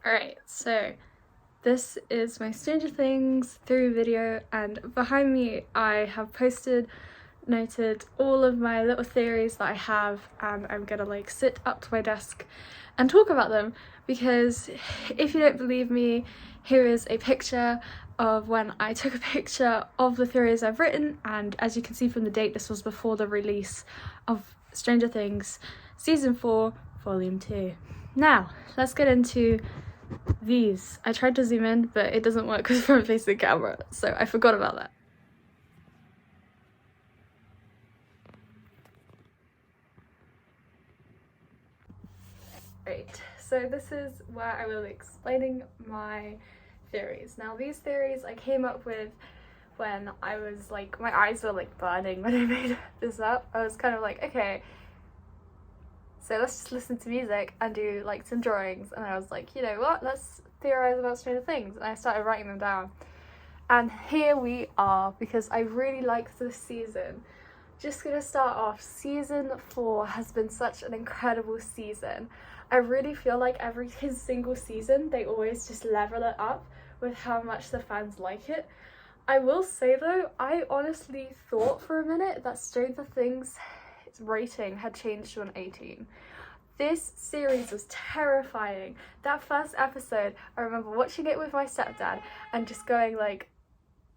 Alright, so this is my Stranger Things theory video, and behind me I have noted all of my little theories that I have, and I'm gonna like sit up to my desk and talk about them, because if you don't believe me, here is a picture of when I took a picture of the theories I've written, and as you can see from the date, this was before the release of Stranger Things Season 4, Volume 2. Now, let's get into these. I tried to zoom in, but it doesn't work with front facing camera, so I forgot about that. Right, so this is where I will be explaining my theories. Now, these theories I came up with when I was like, my eyes were like burning when I made this up. I was kind of like, okay, so let's just listen to music and do like some drawings. And I was like, you know what, let's theorize about Stranger Things. And I started writing them down. And here we are, because I really liked this season. Just gonna start off, season 4 has been such an incredible season. I really feel like every single season they always just level it up with how much the fans like it. I will say though, I honestly thought for a minute that Stranger Things rating had changed to an 18. This series was terrifying. That first episode, I remember watching it with my stepdad and just going like,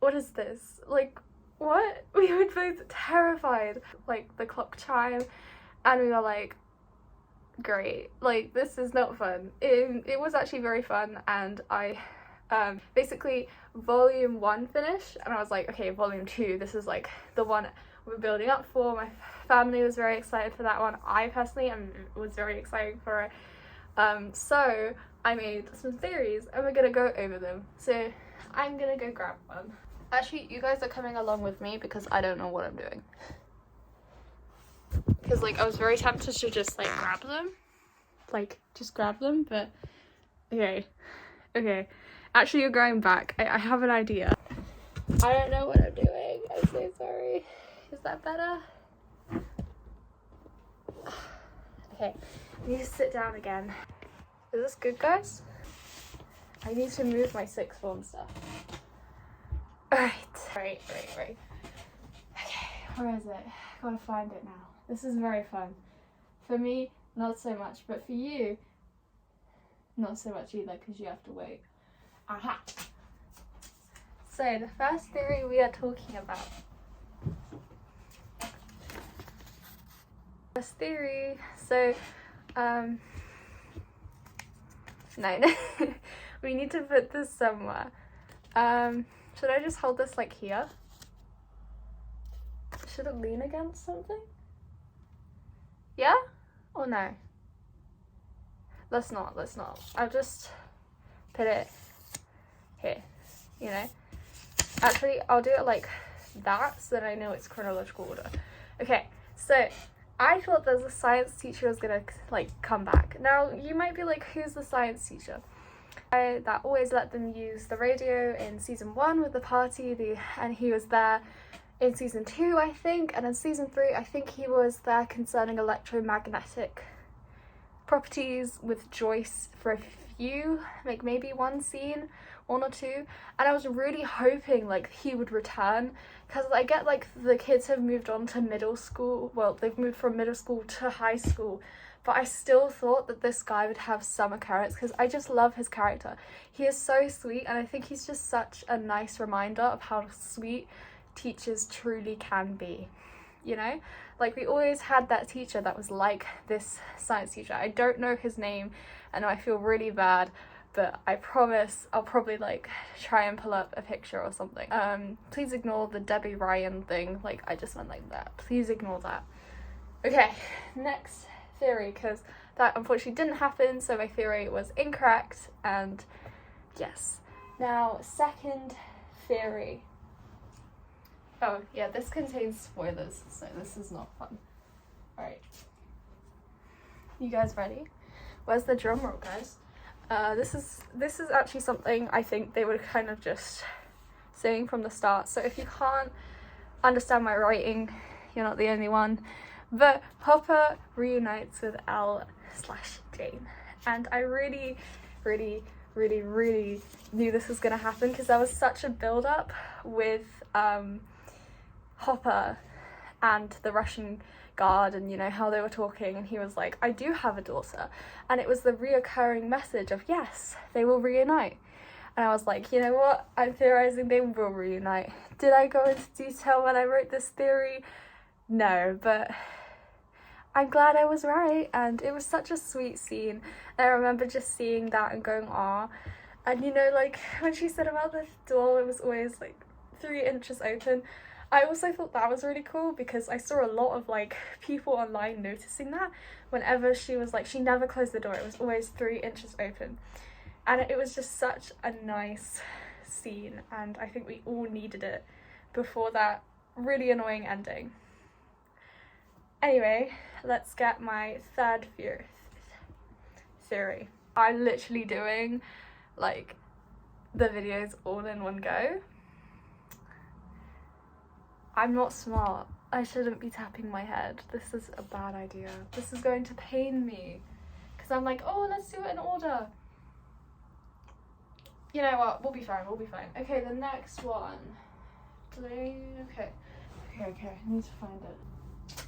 what is this? Like, what? We were both terrified. Like, the clock chime, and we were like, great, like, this is not fun. It was actually very fun, and I basically volume 1 finished, and I was like, okay, volume 2, this is like the one we're building up for. My family was very excited for that one. I personally was very excited for it. So I made some theories and we're gonna go over them. So I'm gonna go grab one. Actually, you guys are coming along with me because I don't know what I'm doing. Because like I was very tempted to just like grab them. Like just grab them, but okay. Actually, you're going back. I have an idea. I don't know what I'm doing. I'm so sorry. Is that better? Okay, I need to sit down again. Is this good, guys? I need to move my sixth form stuff. Right. Okay, where is it? I gotta find it now. This is very fun. For me, not so much, but for you, not so much either, because you have to wait. Aha! So, the first theory we are talking about. This theory, so, no, we need to put this somewhere. Should I just hold this like here? Should it lean against something? Yeah? Or no? Let's not. I'll just put it here, you know? Actually, I'll do it like that so that I know it's chronological order. Okay, so I thought that the science teacher was gonna like come back. Now, you might be like, who's the science teacher? That always let them use the radio in season 1 with the party, and he was there in season 2, I think, and in season 3, I think he was there concerning electromagnetic properties with Joyce for a few, like maybe one scene, 1 or 2, and I was really hoping like he would return, because I get like the kids have moved on to middle school, well, they've moved from middle school to high school, but I still thought that this guy would have some occurrence, because I just love his character. He is so sweet, and I think he's just such a nice reminder of how sweet teachers truly can be, you know? Like, we always had that teacher that was like this science teacher. I don't know his name, and I feel really bad, but I promise I'll probably like try and pull up a picture or something. Please ignore the Debbie Ryan thing, like I just went like that. Please ignore that. Okay, next theory, because that unfortunately didn't happen, so my theory was incorrect, and yes. Now, second theory. Oh yeah, this contains spoilers, so this is not fun. Alright. You guys ready? Where's the drum roll, guys? This is actually something I think they were kind of just saying from the start, so if you can't understand my writing, you're not the only one. But Hopper reunites with Elle/Jane, and I really really knew this was gonna happen, because there was such a build up with Hopper and the Russian guard, and you know how they were talking, and he was like, I do have a daughter, and it was the reoccurring message of yes, they will reunite. And I was like, you know what, I'm theorizing they will reunite. Did I go into detail when I wrote this theory? No, but I'm glad I was right, and it was such a sweet scene. And I remember just seeing that and going, aw. And you know, like when she said about the door, it was always like 3 inches open. I also thought that was really cool, because I saw a lot of like people online noticing that whenever she was like, she never closed the door, it was always 3 inches open. And it was just such a nice scene, and I think we all needed it before that really annoying ending. Anyway, let's get my third theory. I'm literally doing like the videos all in one go. I'm not smart. I shouldn't be tapping my head. This is a bad idea. This is going to pain me, because I'm like, oh, let's do it in order. You know what, we'll be fine. Okay, the next one. Okay, I need to find it.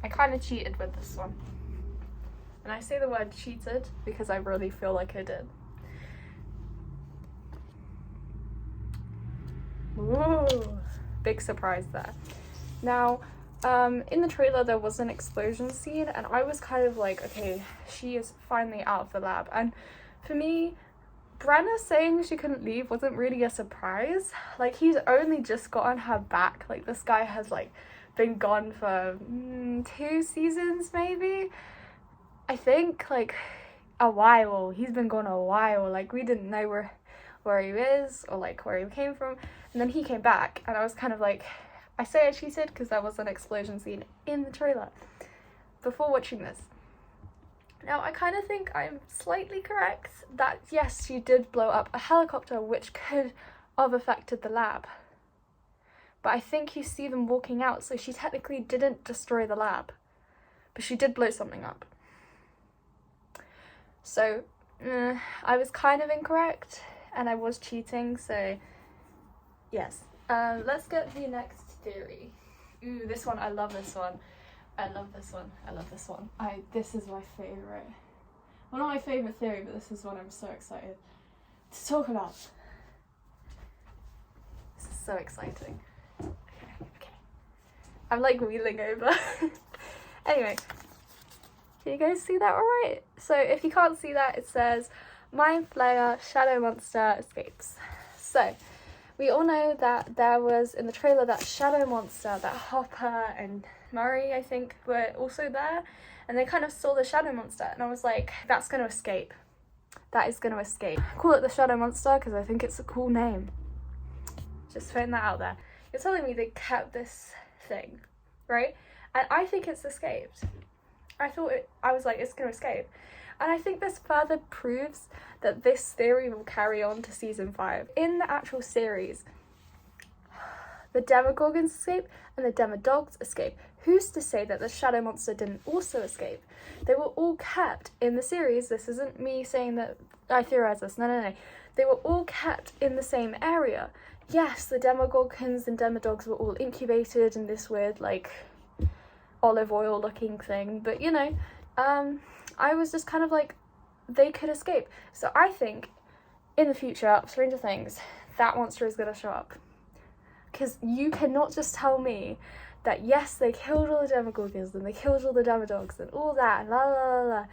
I kind of cheated with this one. And I say the word cheated because I really feel like I did. Ooh, big surprise there. Now, in the trailer there was an explosion scene, and I was kind of like, okay, she is finally out of the lab. And for me, Brenna saying she couldn't leave wasn't really a surprise. Like, he's only just gotten her back. Like, this guy has like been gone for 2 seasons maybe, I think, like a while. He's been gone a while. Like, we didn't know where he is or like where he came from, and then he came back, and I was kind of like, I say I cheated because there was an explosion scene in the trailer before watching this. Now, I kind of think I'm slightly correct that yes, she did blow up a helicopter, which could have affected the lab. But I think you see them walking out, so she technically didn't destroy the lab, but she did blow something up. So, I was kind of incorrect, and I was cheating, so yes. Let's get the next theory. Ooh, this one, I love this one. This is my favourite. Well, not my favourite theory, but this is one I'm so excited to talk about. This is so exciting. Okay. I'm like wheeling over. Anyway, can you guys see that alright? So if you can't see that, it says, Mind Flayer Shadow Monster escapes. So, we all know that there was, in the trailer, that shadow monster, that Hopper and Murray, I think, were also there, and they kind of saw the shadow monster, and I was like, that's going to escape. That is going to escape. I call it the shadow monster because I think it's a cool name. Just throwing that out there. You're telling me they kept this thing, right? And I think it's escaped. I was like, it's going to escape. And I think this further proves that this theory will carry on to season 5. In the actual series, the Demogorgons escape and the Demodogs escape. Who's to say that the Shadow Monster didn't also escape? They were all kept in the series. This isn't me saying that I theorize this. No. They were all kept in the same area. Yes, the Demogorgons and Demodogs were all incubated in this weird, like, olive oil looking thing. But, you know, I was just kind of like, they could escape. So I think in the future, Stranger Things, that monster is going to show up. Because you cannot just tell me that yes, they killed all the Demogorgons and they killed all the Demodogs and all that and la la la la.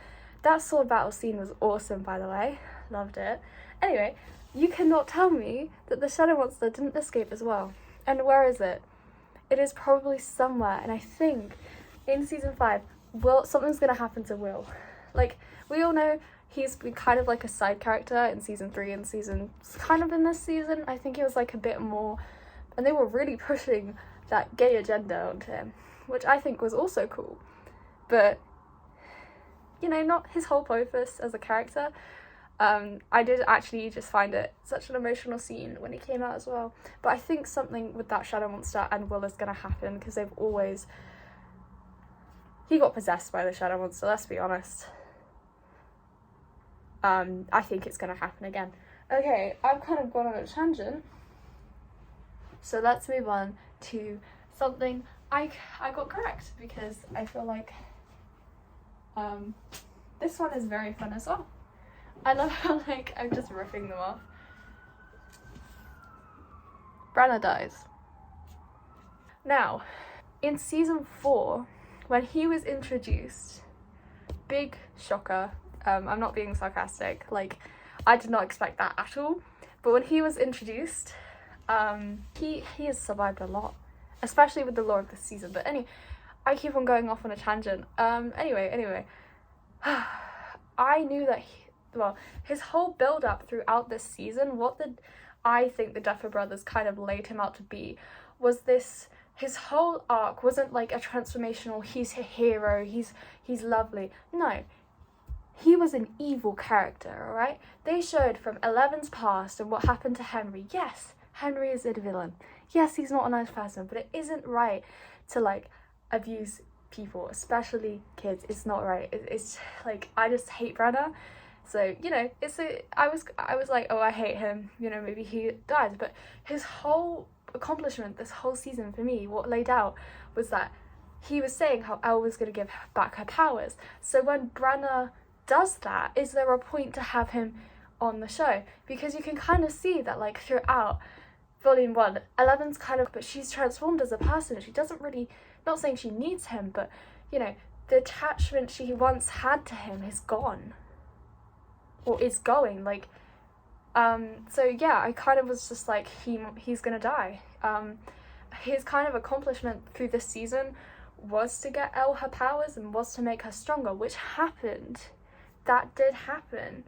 That sword battle scene was awesome, by the way. Loved it. Anyway, you cannot tell me that the Shadow Monster didn't escape as well. And where is it? It is probably somewhere, and I think in season 5, something's going to happen to Will. Like, we all know he's been kind of like a side character in season 3 and kind of in this season. I think he was like a bit more, and they were really pushing that gay agenda onto him, which I think was also cool. But, you know, not his whole purpose as a character. I did actually just find it such an emotional scene when he came out as well. But I think something with that Shadow Monster and Will is going to happen, because he got possessed by the Shadow Monster, let's be honest. I think it's gonna happen again. Okay, I've kind of gone on a tangent, so let's move on to something I got correct, because I feel like this one is very fun as well. I love how like I'm just ripping them off. Brenna dies. Now, in season 4, when he was introduced, big shocker, I'm not being sarcastic, like I did not expect that at all, but when he was introduced, he has survived a lot, especially with the lore of this season. But I keep on going off on a tangent. Anyway, I knew that his whole build up throughout this season, I think the Duffer Brothers kind of laid him out to be, was this, his whole arc wasn't like a transformational, he's a hero, he's lovely. No, he was an evil character, alright? They showed from Eleven's past and what happened to Henry. Yes, Henry is a villain. Yes, he's not a nice person, but it isn't right to like abuse people, especially kids. It's not right. It's like, I just hate Brenna. So, you know, I was like, oh, I hate him, you know, maybe he dies. But his whole accomplishment this whole season for me, what laid out was that he was saying how Elle was going to give back her powers. So when Brenna does that, is there a point to have him on the show? Because you can kind of see that like throughout Volume 1, Eleven's kind of, but she's transformed as a person. She doesn't really, not saying she needs him, but, you know, the attachment she once had to him is gone. Or is going, like, so yeah, I kind of was just like, he's gonna die. His kind of accomplishment through this season was to get Elle her powers and was to make her stronger, which happened. That did happen.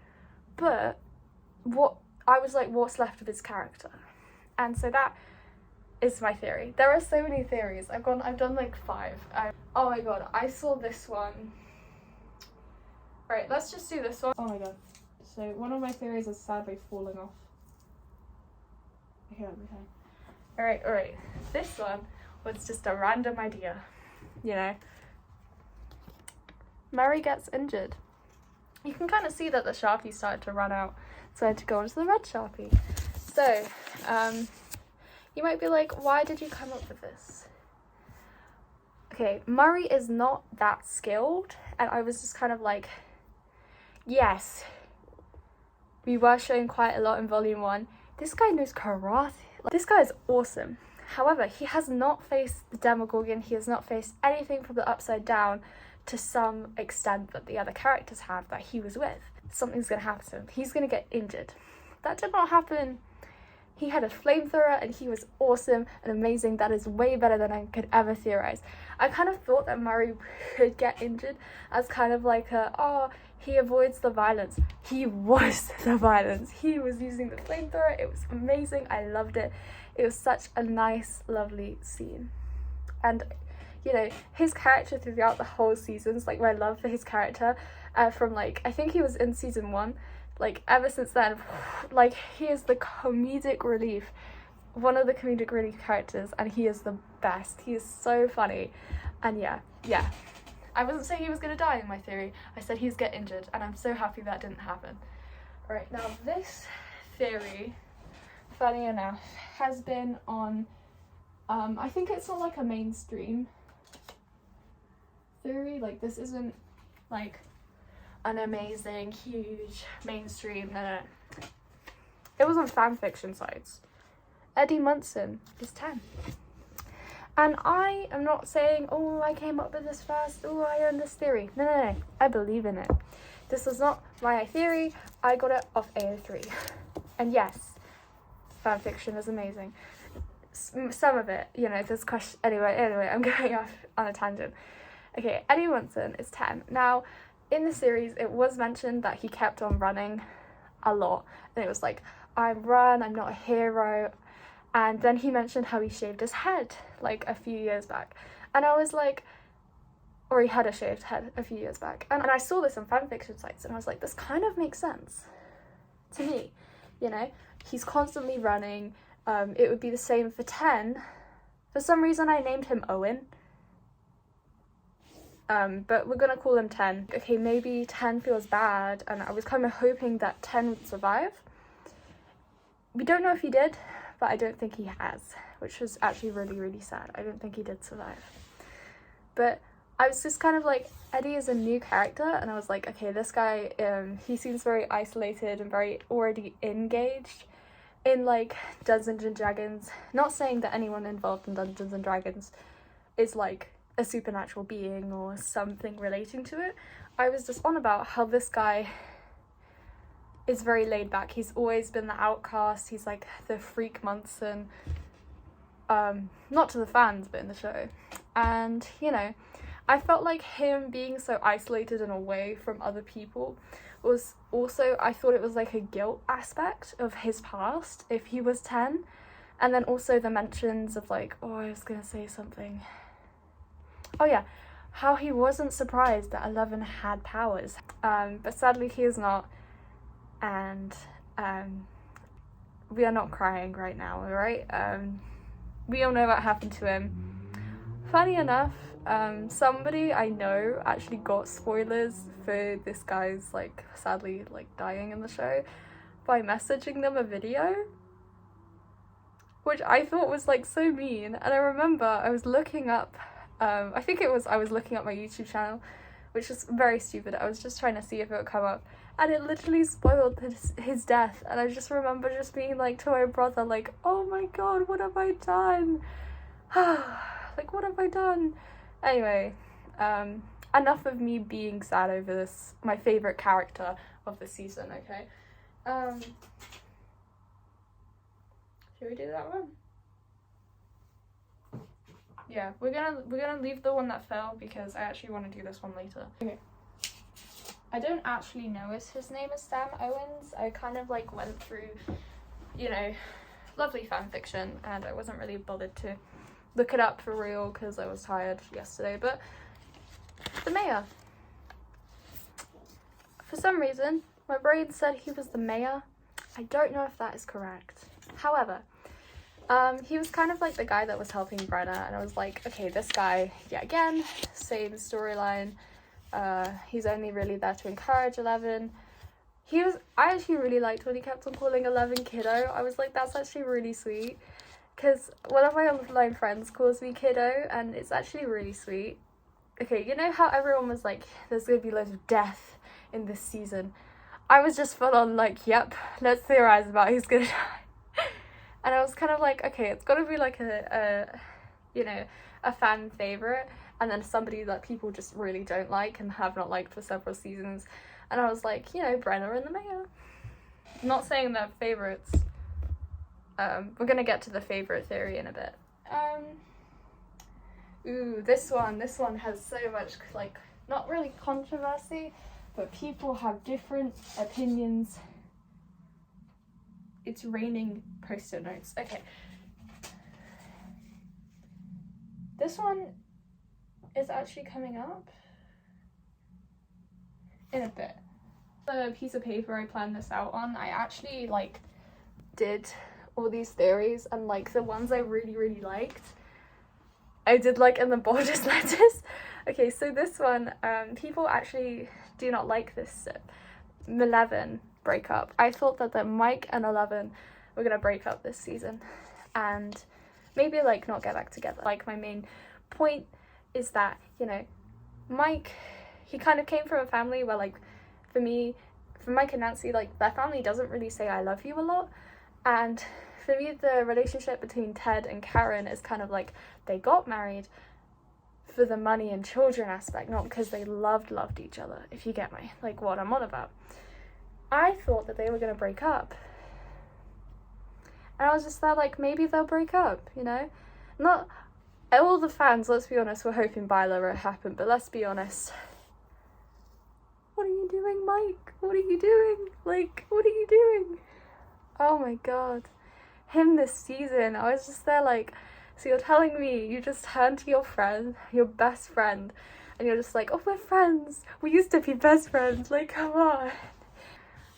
But I was like, what's left of his character? And so that is my theory. There are so many theories. I've done like 5. Oh my god, I saw this one. Right, let's just do this one. Oh my god. So one of my theories is sadly falling off. Okay, let me think. Alright. This one was just a random idea. You know. Murray gets injured. You can kind of see that the Sharpie started to run out. So I had to go onto the red Sharpie. So, you might be like, why did you come up with this? Okay, Murray is not that skilled. And I was just kind of like, yes, we were showing quite a lot in Volume 1. This guy knows karate. Like, this guy is awesome. However, he has not faced the Demogorgon. He has not faced anything from the Upside Down to some extent that the other characters have that he was with. Something's going to happen to him. He's going to get injured. That did not happen. He had a flamethrower and he was awesome and amazing. That is way better than I could ever theorize. I kind of thought that Murray could get injured as kind of like he avoids the violence. He was the violence. He was using the flamethrower. It was amazing. I loved it. It was such a nice, lovely scene. And, you know, his character throughout the whole seasons, like my love for his character from like, I think he was in season 1, like ever since then, like he is the comedic relief, one of the comedic relief characters, and he is the best. He is so funny. And yeah. I wasn't saying he was going to die in my theory. I said he's get injured, and I'm so happy that didn't happen. Alright, now this theory, funny enough, has been on, I think it's not like a mainstream theory. Like, this isn't like an amazing, huge mainstream. No. It was on fanfiction sites. Eddie Munson is 10. And I am not saying, oh, I came up with this first, oh, I own this theory. No. I believe in it. This was not my theory. I got it off AO3. And yes, fanfiction is amazing. Some of it, you know, there's question. Anyway, I'm going off on a tangent. Okay, Eddie Munson is 10. Now, in the series, it was mentioned that he kept on running a lot. And it was like, I'm not a hero. And then he mentioned how he shaved his head, like, a few years back. And I was like, or he had a shaved head a few years back. And I saw this on fanfiction sites, and I was like, this kind of makes sense to me. You know, he's constantly running. It would be the same for 10. For some reason, I named him Owen. but we're gonna call him 10. Okay, maybe 10 feels bad, and I was kind of hoping that 10 would survive. We don't know if he did, but I don't think he has, which was actually really, really sad. I don't think he did survive. But I was just kind of like, Eddie is a new character, and I was like, okay, this guy, he seems very isolated and very already engaged in like Dungeons and Dragons. Not saying that anyone involved in Dungeons and Dragons is like a supernatural being or something relating to it. I was just on about how this guy is very laid back. He's always been the outcast. He's like the freak Munson, not to the fans, but in the show. And, you know, I felt like him being so isolated and away from other people was also, I thought it was like a guilt aspect of his past if he was 10. And then also the mentions of like, oh, I was gonna say something. Oh yeah, how he wasn't surprised that 11 had powers. But sadly he is not. And we are not crying right now, alright? We all know what happened to him. Funny enough, somebody I know actually got spoilers for this guy's like sadly like dying in the show by messaging them a video, which I thought was like so mean. And I remember I was looking up, I was looking up my YouTube channel, which is very stupid. I was just trying to see if it would come up, and it literally spoiled his death. And I just remember just being like to my brother like, oh my god, what have I done? Like, what have I done? Anyway, enough of me being sad over this, my favourite character of the season, okay? Should we do that one? Yeah, we're gonna leave the one that fell because I actually want to do this one later. Okay. I don't actually know if his name is Sam Owens. I kind of like went through, you know, lovely fan fiction, and I wasn't really bothered to look it up for real because I was tired yesterday. But the mayor, for some reason my brain said he was the mayor. I don't know if that is correct. However, he was kind of like the guy that was helping Brenna, and I was like, okay, this guy, yet again, same storyline. He's only really there to encourage 11. I actually really liked when he kept on calling 11 kiddo. I was like, that's actually really sweet, because one of my online friends calls me kiddo, and it's actually really sweet. Okay, you know how everyone was like, there's gonna be loads of death in this season? I was just full on like, yep, let's theorize about who's gonna die. And I was kind of like, okay, it's gotta be like a you know, a fan favorite, and then somebody that people just really don't like and have not liked for several seasons. And I was like, you know, Brenna and the mayor. I'm not saying they're favorites. We're gonna get to the favorite theory in a bit. Ooh, this one has so much, like, not really controversy, but people have different opinions. It's raining post-it notes. Okay. This one is actually coming up in a bit. The piece of paper I planned this out on, I actually, like, did all these theories, and, like, the ones I really, really liked, I did, like, in the boldest letters. Okay, so this one, people actually do not like this 11 breakup. I thought that Mike and 11 were gonna break up this season and maybe like not get back together. Like, my main point is that, you know, Mike, he kind of came from a family where, like, for Mike and Nancy, like, their family doesn't really say I love you a lot. And for me, the relationship between Ted and Karen is kind of like, they got married for the money and children aspect, not because they loved each other, if you get me, like, what I'm on about. I thought that they were going to break up. And I was just there like, maybe they'll break up, you know? Not all the fans, let's be honest, were hoping Byla would happen, but let's be honest. What are you doing, Mike? What are you doing? Like, what are you doing? Oh my god. Him this season, I was just there like, so you're telling me you just turned to your friend, your best friend, and you're just like, oh, we're friends. We used to be best friends. Like, come on.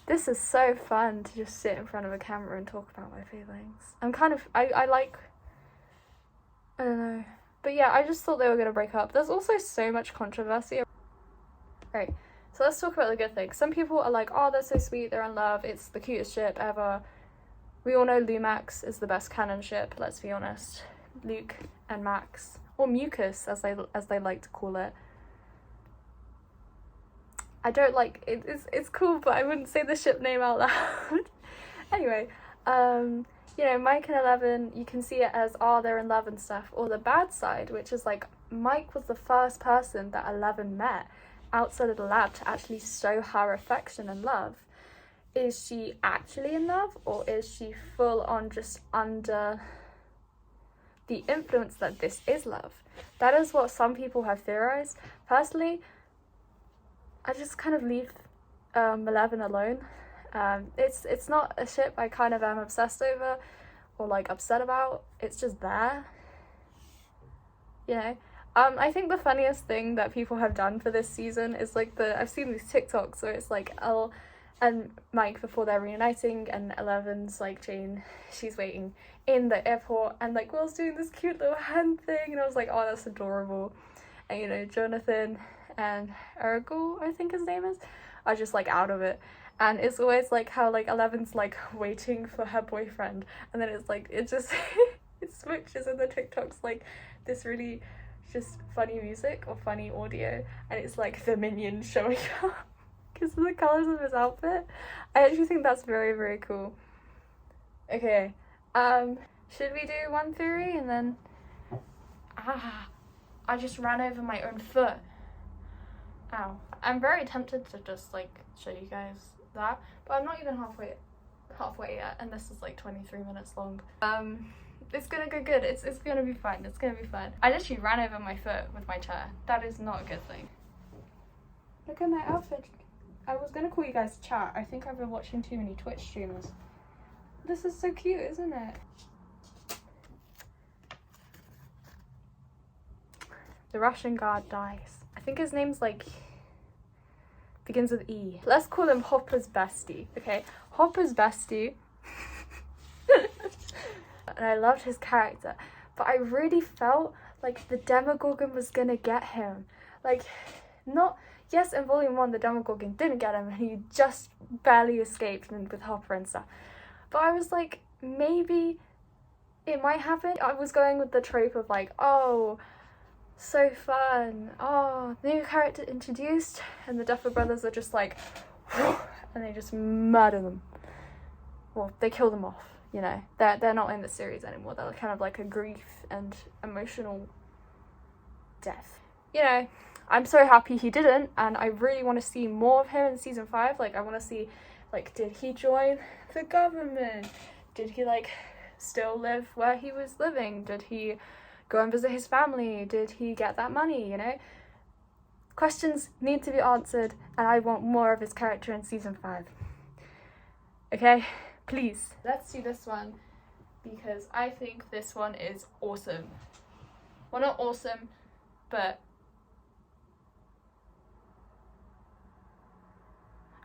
This is so fun to just sit in front of a camera and talk about my feelings. I'm kind of, I like, I don't know, But yeah, I just thought they were gonna break up. There's also so much controversy. Right, so let's talk about the good things. Some people are like, oh, they're so sweet, they're in love, it's the cutest ship ever. We all know Lumax is the best canon ship, let's be honest. Luke and Max, or Mucus as they like to call it. I don't like it. It's cool, but I wouldn't say the ship name out loud. Anyway, you know, Mike and Eleven, you can see it as, oh, they're in love and stuff. Or the bad side, which is like, Mike was the first person that Eleven met outside of the lab to actually show her affection and love. Is she actually in love, or is she full on just under the influence that this is love? That is what some people have theorized. Personally, I just kind of leave 11 alone. It's not a ship I kind of am obsessed over or like upset about. It's just there, you know. I think the funniest thing that people have done for this season is like I've seen these TikToks where it's like Elle and Mike before they're reuniting, and 11's like, Jane, she's waiting in the airport, and like Will's doing this cute little hand thing, and I was like, oh, that's adorable. And you know, Jonathan and Ergul, I think his name is, are just like out of it. And it's always like how like 11's like waiting for her boyfriend, and then it's like, it just it switches in the TikToks like this really just funny music or funny audio, and it's like the minion showing up because of the colours of his outfit. I actually think that's very, very cool. Okay, should we do one theory and then I just ran over my own foot. Ow. I'm very tempted to just like show you guys that, but I'm not even halfway yet, and this is like 23 minutes long. It's gonna go good. It's gonna be fine. It's gonna be fun. I literally ran over my foot with my chair. That is not a good thing. Look at my outfit. I was gonna call you guys chat. I think I've been watching too many Twitch streamers. This is so cute, isn't it? The Russian guard dies. I think his name's like begins with E. Let's call him Hopper's bestie, okay? Hopper's bestie. And I loved his character, but I really felt like the Demogorgon was gonna get him. Like, not, yes, in Volume 1 the Demogorgon didn't get him and he just barely escaped with Hopper and stuff. But I was like, maybe it might happen. I was going with the trope of like, oh, so fun, oh, new character introduced, and the Duffer Brothers are just like, and they just murder them. Well, they kill them off, you know. They're not in the series anymore. They're kind of like a grief and emotional death. You know, I'm so happy he didn't, and I really want to see more of him in season 5. Like, I want to see, like, did he join the government? Did he, like, still live where he was living? Did he go and visit his family? Did he get that money, you know? Questions need to be answered, and I want more of his character in season 5. Okay? Please. Let's do this one, because I think this one is awesome. Well, not awesome, but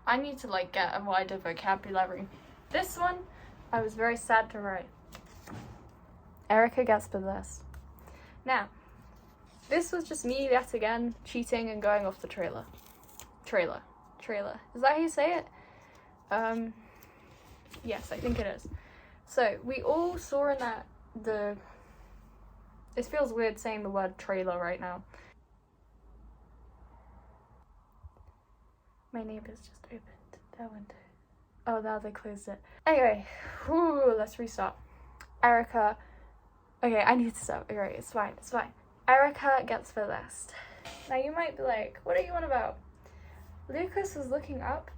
I need to, like, get a wider vocabulary. This one, I was very sad to write. Erica gets possessed. Now, this was just me yet again cheating and going off the trailer. Trailer. Is that how you say it? Yes, I think it is. So, we all saw in that it feels weird saying the word trailer right now. My neighbours just opened their window. Oh, now they closed it. Anyway, let's restart. Erica. Okay, I need to stop. Okay, it's fine. Erica gets possessed. Now you might be like, what are you on about? Lucas was looking up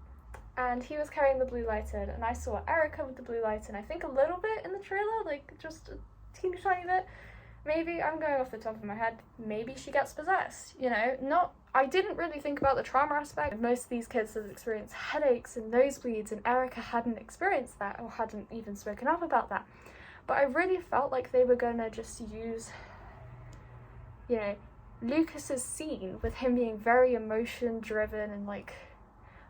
and he was carrying the blue lighted, and I saw Erica with the blue light, and I think a little bit in the trailer, like just a teeny tiny bit. Maybe I'm going off the top of my head. Maybe she gets possessed, you know? I didn't really think about the trauma aspect. Most of these kids have experienced headaches and nosebleeds, and Erica hadn't experienced that or hadn't even spoken up about that. But I really felt like they were gonna just use, you know, Lucas's scene with him being very emotion driven and like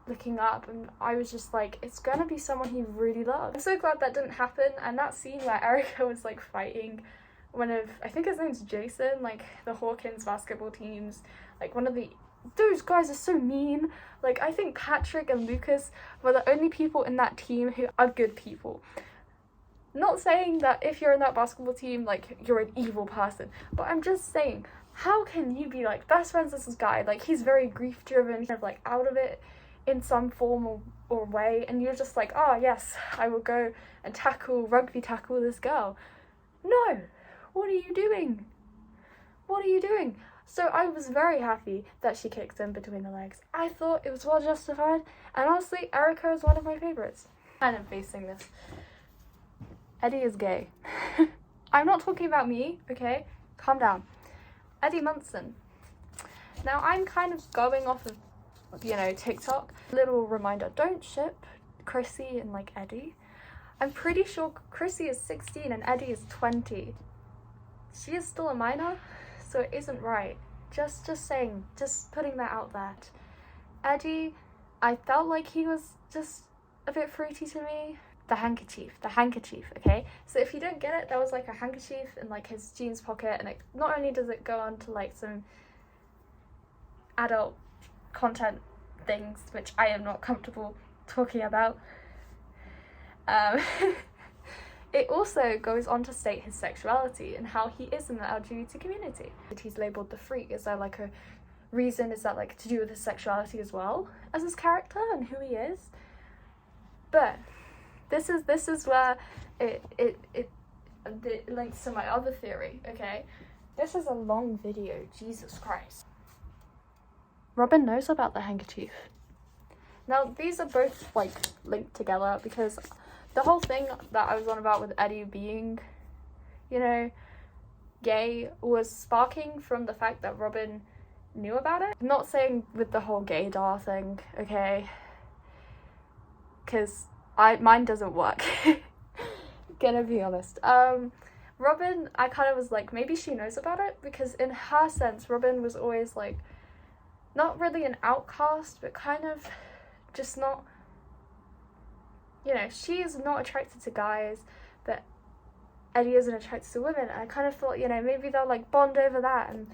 looking up, and I was just like, it's gonna be someone he really loves. I'm so glad that didn't happen, and that scene where Erica was like fighting I think his name's Jason, like the Hawkins basketball teams, like those guys are so mean. Like, I think Patrick and Lucas were the only people in that team who are good people. Not saying that if you're in that basketball team, like, you're an evil person, but I'm just saying, how can you be like best friends with this guy? Like, he's very grief driven, kind of like out of it in some form or way, and you're just like, oh yes, I will go and rugby tackle this girl. No, what are you doing? What are you doing? So I was very happy that she kicked him between the legs. I thought it was well justified, and honestly, Erica is one of my favourites. And I'm facing this. Eddie is gay. I'm not talking about me, okay? Calm down. Eddie Munson. Now, I'm kind of going off of, you know, TikTok. Little reminder, don't ship Chrissy and, like, Eddie. I'm pretty sure Chrissy is 16 and Eddie is 20. She is still a minor, so it isn't right. Just saying, just putting that out there. Eddie, I felt like he was just a bit fruity to me. The handkerchief, okay? So if you don't get it, there was like a handkerchief in like his jeans pocket, and it, not only does it go on to like some adult content things, which I am not comfortable talking about, it also goes on to state his sexuality and how he is in the LGBT community. He's labelled the freak. Is there like a reason? Is that like to do with his sexuality as well as his character and who he is? But this is where it links to my other theory, okay? This is a long video, Jesus Christ. Robin knows about the handkerchief. Now, these are both, like, linked together because the whole thing that I was on about with Eddie being, you know, gay was sparking from the fact that Robin knew about it. I'm not saying with the whole gaydar thing, okay? Because mine doesn't work. Gonna be honest. Robin, I kind of was like, maybe she knows about it, because in her sense, Robin was always like, not really an outcast, but kind of just not, you know, she is not attracted to guys, but Eddie isn't attracted to women. And I kind of thought, you know, maybe they'll like bond over that, and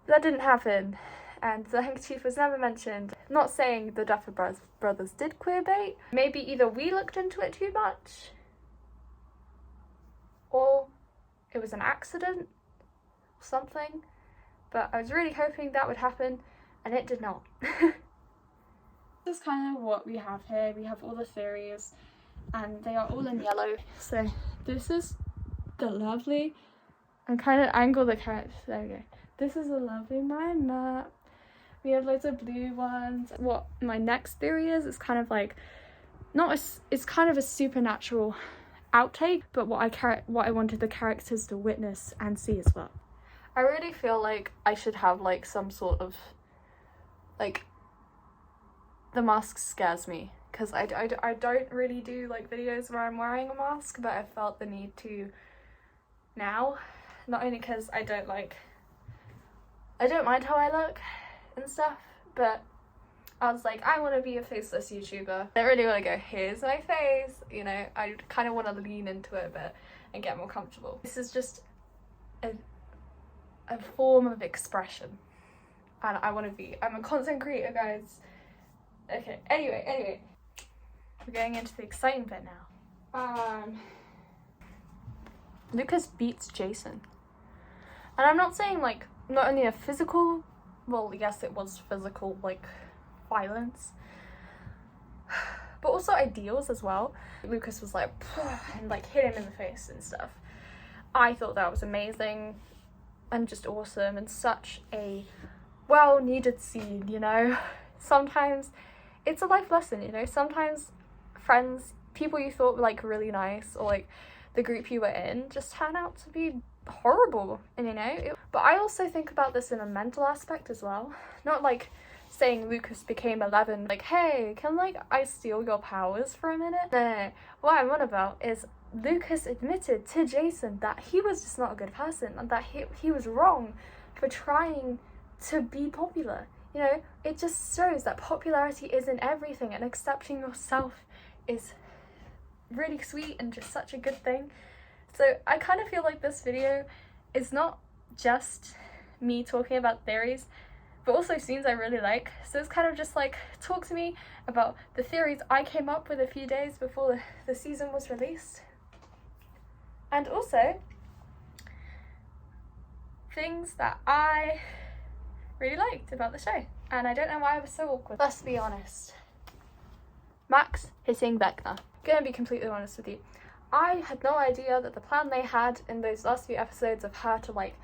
that didn't happen. And the handkerchief was never mentioned. I'm not saying the Duffer brothers did queerbait. Maybe either we looked into it too much, or it was an accident, or something. But I was really hoping that would happen, and it did not. This is kind of what we have here. We have all the theories, and they are all in yellow. So this is the lovely, I'm kind of angle the character, there we go. This is a lovely mind map. We have loads of blue ones. What my next theory is kind of like, it's kind of a supernatural outtake, but what I wanted the characters to witness and see as well. I really feel like I should have like some sort of, like, the mask scares me, because I don't really do like videos where I'm wearing a mask, but I felt the need to now, not only because I don't mind how I look and stuff, but I was like, I want to be a faceless YouTuber. I don't really want to go, here's my face, you know. I kind of want to lean into it a bit and get more comfortable. This is just a form of expression, and I'm a content creator, guys. Okay, anyway, we're going into the exciting bit now. Lucas beats Jason, and I'm not saying like not only a physical, well, yes, it was physical, like, violence, but also ideals as well. Lucas was like, and like hit him in the face and stuff. I thought that was amazing and just awesome, and such a well needed scene, you know. Sometimes it's a life lesson, you know. Sometimes friends, people you thought were like really nice, or like the group you were in, just turn out to be horrible, and you know. But I also think about this in a mental aspect as well, not like saying Lucas became 11, like, hey, can like I steal your powers for a minute? No. What I'm on about is Lucas admitted to Jason that he was just not a good person, and that he was wrong for trying to be popular. You know, it just shows that popularity isn't everything, and accepting yourself is really sweet and just such a good thing. So I kind of feel like this video is not just me talking about theories, but also scenes I really like. So it's kind of just like, talk to me about the theories I came up with a few days before the season was released. And also, things that I really liked about the show. And I don't know why I was so awkward. Let's be honest. Max hitting Vecna. Gonna be completely honest with you. I had no idea that the plan they had in those last few episodes of her to like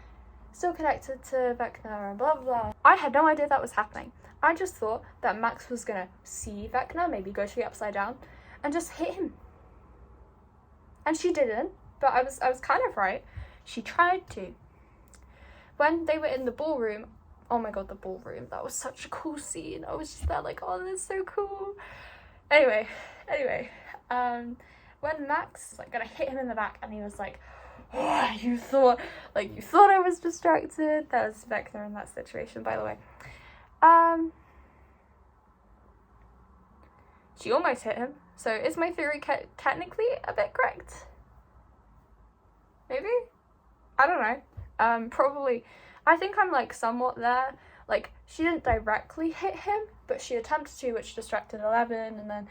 still connected to Vecna and blah blah. I had no idea that was happening. I just thought that Max was gonna see Vecna, maybe go to the Upside Down, and just hit him. And she didn't, but I was kind of right. She tried to. When they were in the ballroom, oh my god, the ballroom, that was such a cool scene. I was just there like, oh, that's so cool. Anyway, when Max was like gonna hit him in the back and he was like, oh, you thought I was distracted. That was Vecna in that situation, by the way. She almost hit him. So is my theory technically a bit correct? Maybe? I don't know. Probably. I think I'm like somewhat there. Like, she didn't directly hit him, but she attempted to, which distracted Eleven, and then,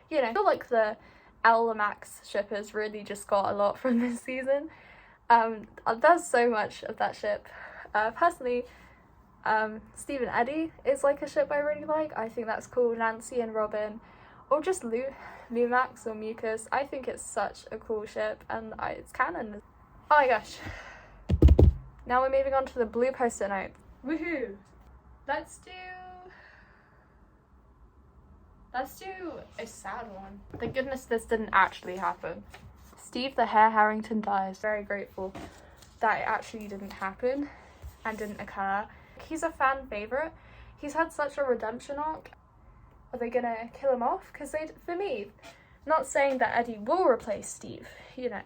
you know, I feel like the Elle Max shippers really just got a lot from this season. There's so much of that ship. Personally, Steve and Eddie is like a ship I really like. I think that's cool. Nancy and Robin, or just Max or Mucus. I think it's such a cool ship, and it's canon. Oh my gosh. Now we're moving on to the blue post-it note. Woohoo! Let's do a sad one. Thank goodness this didn't actually happen. Steve the Hare Harrington dies. Very grateful that it actually didn't happen and didn't occur. He's a fan favourite. He's had such a redemption arc. Are they gonna kill him off? Because for me, not saying that Eddie will replace Steve, you know.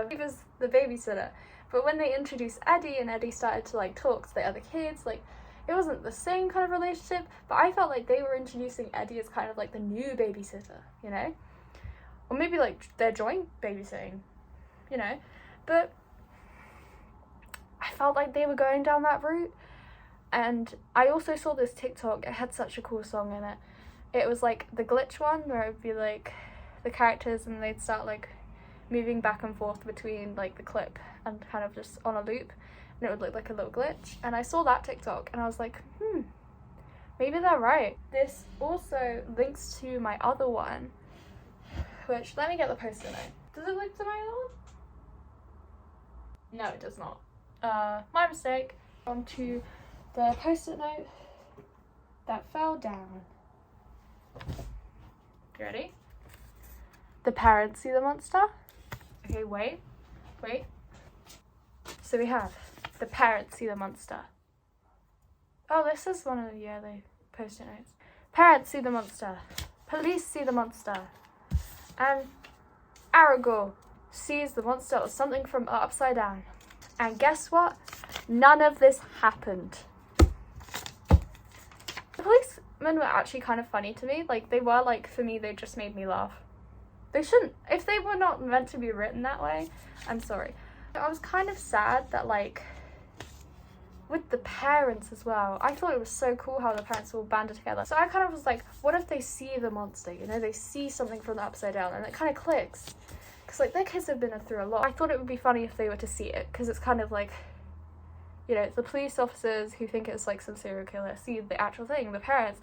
He was the babysitter. But when they introduced Eddie and Eddie started to like talk to the other kids, like, it wasn't the same kind of relationship, but I felt like they were introducing Eddie as kind of like the new babysitter, you know? Or maybe like they're joint babysitting, you know? But I felt like they were going down that route. And I also saw this TikTok, it had such a cool song in it. It was like the glitch one, where it would be like the characters and they'd start like moving back and forth between like the clip and kind of just on a loop, and it would look like a little glitch. And I saw that TikTok and I was like, maybe they're right. This also links to my other one, which, let me get the post-it note. Does it link to my other one? No, it does not. My mistake. On to the post-it note that fell down. You ready? The parents see the monster. Okay, wait. So we have the parents see the monster. Oh, this is one of the early post-it notes. Parents see the monster. Police see the monster. And Aragorn sees the monster or something from the Upside Down. And guess what? None of this happened. The policemen were actually kind of funny to me. Like, they were like, for me, they just made me laugh. They shouldn't. If they were not meant to be written that way, I'm sorry. I was kind of sad that, like, with the parents as well, I thought it was so cool how the parents all banded together. So I kind of was like, what if they see the monster, you know? They see something from the Upside Down, and it kind of clicks. Because, like, their kids have been through a lot. I thought it would be funny if they were to see it, because it's kind of like, you know, the police officers who think it's, like, some serial killer see the actual thing. The parents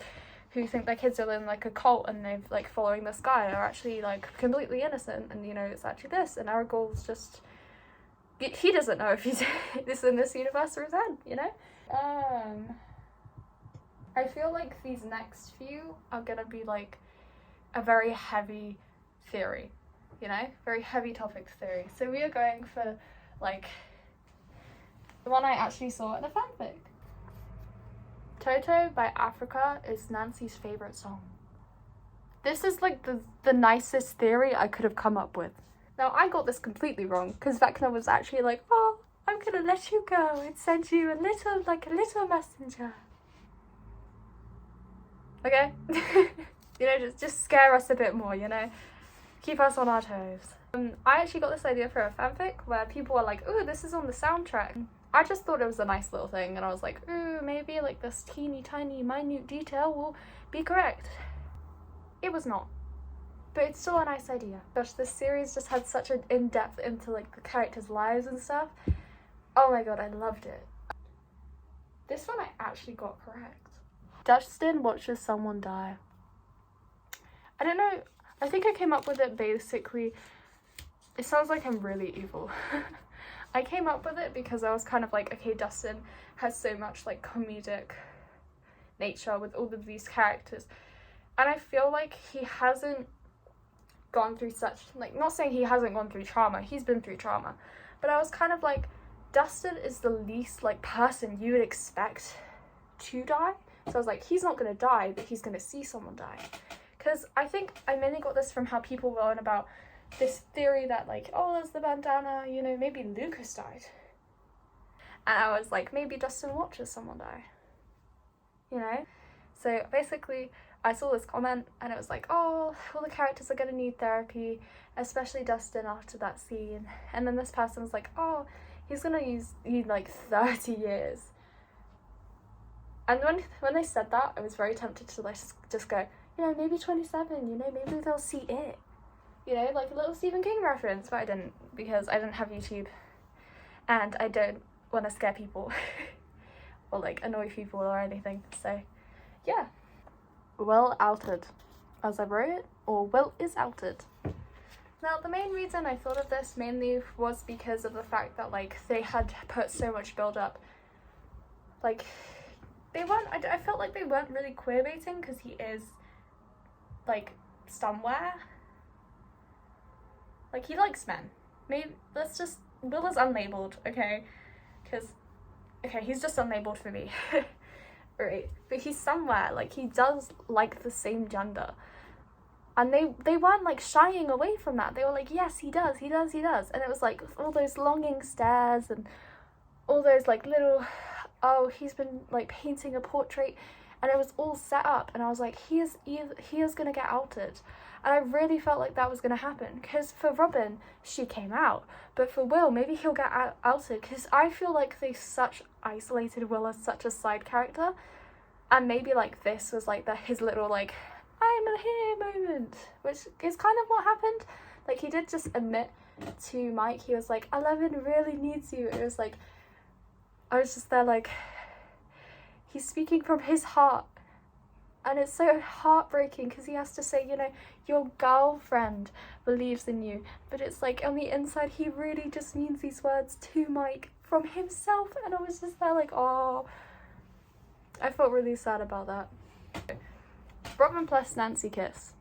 who think their kids are in, like, a cult and they're, like, following this guy are actually, like, completely innocent, and, you know, it's actually this. And Aragorn's just... he doesn't know if he's this in this universe or his head, you know? I feel like these next few are gonna be, like, a very heavy theory, you know? Very heavy topics theory. So we are going for, like, the one I actually saw in a fanfic. Toto by Africa is Nancy's favourite song. This is, like, the nicest theory I could have come up with. Now, I got this completely wrong, because Vecna was actually like, oh, I'm gonna let you go and send you a little messenger. Okay? You know, just scare us a bit more, you know? keep us on our toes. I actually got this idea for a fanfic where people are like, ooh, this is on the soundtrack. I just thought it was a nice little thing, and I was like, ooh, maybe like this teeny tiny minute detail will be correct. It was not. But it's still a nice idea. Gosh, this series just had such an in-depth into like the characters' lives and stuff. Oh my god, I loved it. This one I actually got correct. Dustin watches someone die. I don't know, I think I came up with it basically, it sounds like I'm really evil. I came up with it because I was kind of like, okay, Dustin has so much like comedic nature with all of these characters. And I feel like he hasn't gone through such, like, not saying he hasn't gone through trauma, he's been through trauma. But I was kind of like, Dustin is the least like person you would expect to die. So I was like, he's not gonna die, but he's gonna see someone die. Because I think I mainly got this from how people were on about this theory that like, oh, there's the bandana, you know, maybe Lucas died. And I was like, maybe Dustin watches someone die, you know? So basically, I saw this comment and it was like, oh, all the characters are gonna need therapy, especially Dustin after that scene. And then this person was like, oh, he's gonna need like 30 years. And when they said that, I was very tempted to like just go, you know, maybe 27, you know, maybe they'll see it. You know, like a little Stephen King reference, but I didn't, because I didn't have YouTube and I don't want to scare people or like annoy people or anything. So yeah, Will outed as I wrote it, or Will is outed. Now the main reason I thought of this mainly was because of the fact that like they had put so much build up. Like they weren't, I felt like they weren't really queerbaiting because he is like somewhere. Like, he likes men. Maybe, let's just, Will is unlabeled, okay? Because, okay, he's just unlabeled for me. Right? But he's somewhere, like, he does like the same gender. And they weren't, like, shying away from that. They were like, yes, he does, he does, he does. And it was, like, all those longing stares and all those, like, little, oh, he's been, like, painting a portrait. And it was all set up. And I was like, he is gonna get outed. And I really felt like that was going to happen. Because for Robin, she came out. But for Will, maybe he'll get outed. Because I feel like they isolated Will as such a side character. And maybe like this was like his little like, I'm here moment. Which is kind of what happened. Like he did just admit to Mike, he was like, 11 really needs you. It was like, I was just there like, he's speaking from his heart. And it's so heartbreaking because he has to say, you know, your girlfriend believes in you. But it's like on the inside, he really just means these words to Mike from himself. And I was just there like, oh, I felt really sad about that. Robin plus Nancy kiss.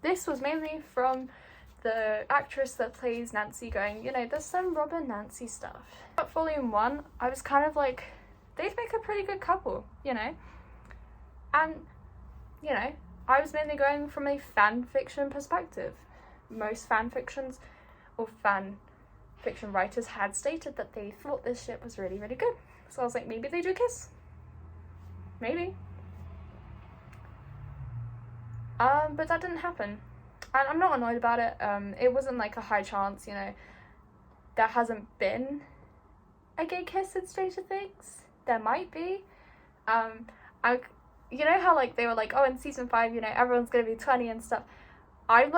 This was mainly from the actress that plays Nancy going, you know, there's some Robin Nancy stuff. At Volume 1, I was kind of like, they'd make a pretty good couple, you know? And you know, I was mainly going from a fan fiction perspective. Most fan fictions or fan fiction writers had stated that they thought this shit was really, really good. So I was like, maybe they do kiss. Maybe. But that didn't happen. And I'm not annoyed about it. It wasn't like a high chance, you know. There hasn't been a gay kiss in Stranger Things. There might be. You know how like they were like, oh, in season 5, you know, everyone's gonna be 20 and stuff. I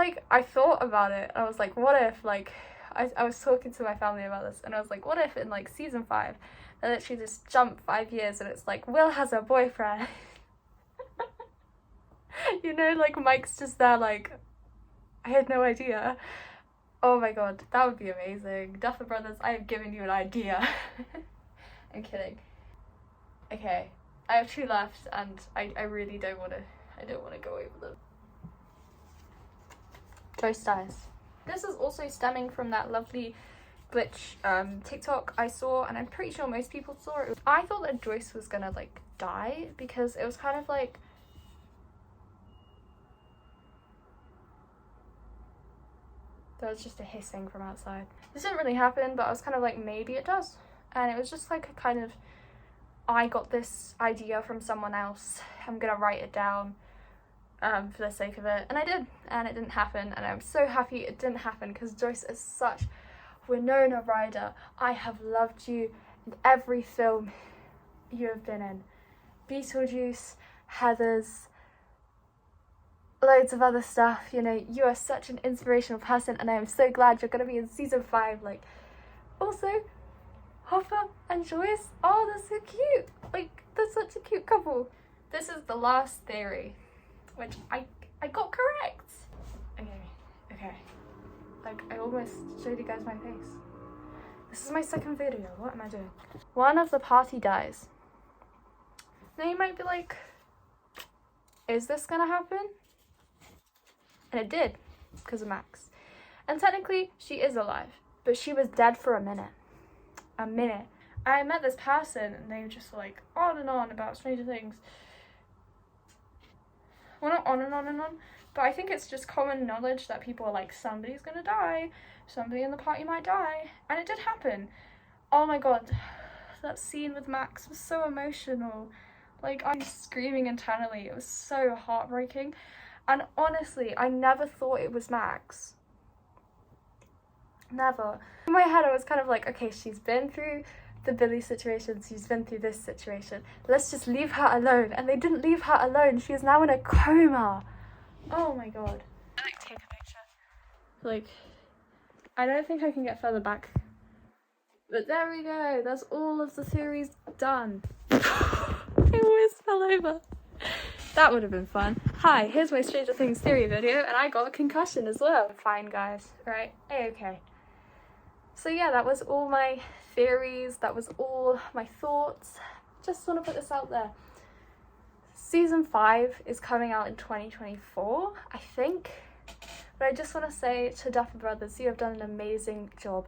thought about it. I was like, what if like I was talking to my family about this, and I was like, what if in like season 5 they literally just jump 5 years and it's like Will has a boyfriend. You know, like Mike's just there like, I had no idea. Oh my god, that would be amazing. Duffer Brothers, I have given you an idea. I'm kidding. Okay. I have 2 left, and I really don't want to go over them. Joyce dies. This is also stemming from that lovely glitch TikTok I saw, and I'm pretty sure most people saw it. I thought that Joyce was gonna like die because it was kind of like, there was just a hissing from outside. This didn't really happen, but I was kind of like, maybe it does. And it was just like a kind of, I got this idea from someone else, I'm gonna write it down. for the sake of it, and I did, and it didn't happen, and I'm so happy it didn't happen because Joyce is such Winona Ryder. I have loved you in every film you have been in. Beetlejuice, Heathers, loads of other stuff. You know, you are such an inspirational person, and I am so glad you're going to be in season 5. Like, also, Hopper and Joyce, oh, they're so cute. Like, they're such a cute couple. This is the last theory, which I got correct. Okay. Like, I almost showed you guys my face. This is my second video. What am I doing? One of the party dies. Now you might be like, is this gonna happen? And it did, because of Max. And technically, she is alive, but she was dead for a minute. I met this person, and they were just like on and on about Stranger Things. Well, not on and on and on, but I think it's just common knowledge that people are like, somebody's gonna die, somebody in the party might die, and it did happen. Oh my god, that scene with Max was so emotional. Like, I'm screaming internally. It was so heartbreaking, and honestly, I never thought it was Max. Never. In my head, I was kind of like, okay, she's been through the Billy situation, she's been through this situation, let's just leave her alone. And they didn't leave her alone. She is now in a coma. Oh my god. I like take a picture. Like, I don't think I can get further back, but there we go. That's all of the theories done. I almost fell over. That would have been fun. Hi, here's my Stranger Things theory video, and I got a concussion as well. Fine, guys. Right? A-okay. So yeah, that was all my theories. That was all my thoughts. Just want to put this out there. Season 5 is coming out in 2024, I think. But I just want to say to Duffer Brothers, you have done an amazing job.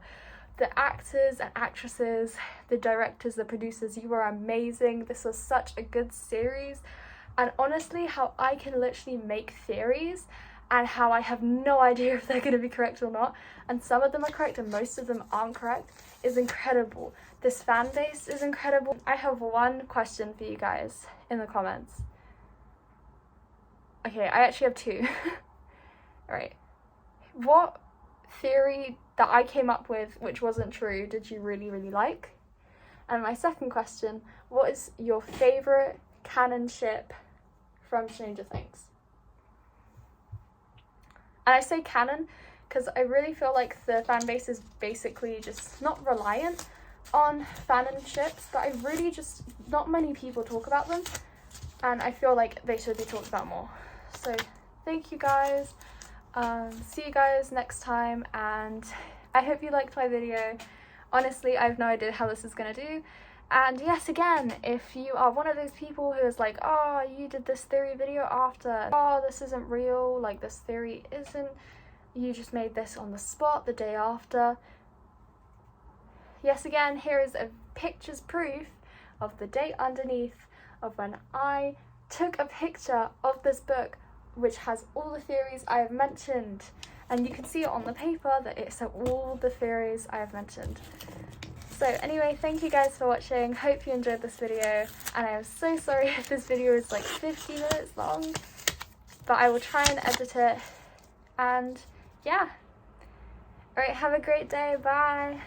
The actors and actresses, the directors, the producers, you are amazing. This was such a good series. And honestly, how I can literally make theories and how I have no idea if they're going to be correct or not, and some of them are correct and most of them aren't correct, is incredible. This fan base is incredible. I have one question for you guys in the comments. Okay, I actually have two. Alright. What theory that I came up with which wasn't true did you really, really like? And my second question, what is your favourite canon ship from Stranger Things? And I say canon because I really feel like the fan base is basically just not reliant on fanon ships, but I really just, not many people talk about them, and I feel like they should be talked about more. So thank you guys. See you guys next time, and I hope you liked my video. Honestly, I have no idea how this is gonna do. And yes, again, if you are one of those people who is like, oh, you did this theory video after, oh, this isn't real, like this theory isn't, you just made this on the spot the day after. Yes, again, here is a picture's proof of the date underneath of when I took a picture of this book, which has all the theories I have mentioned. And you can see it on the paper that it's all the theories I have mentioned. So anyway, thank you guys for watching. Hope you enjoyed this video, and I am so sorry if this video is like 50 minutes long, but I will try and edit it. And yeah. Alright, have a great day. Bye.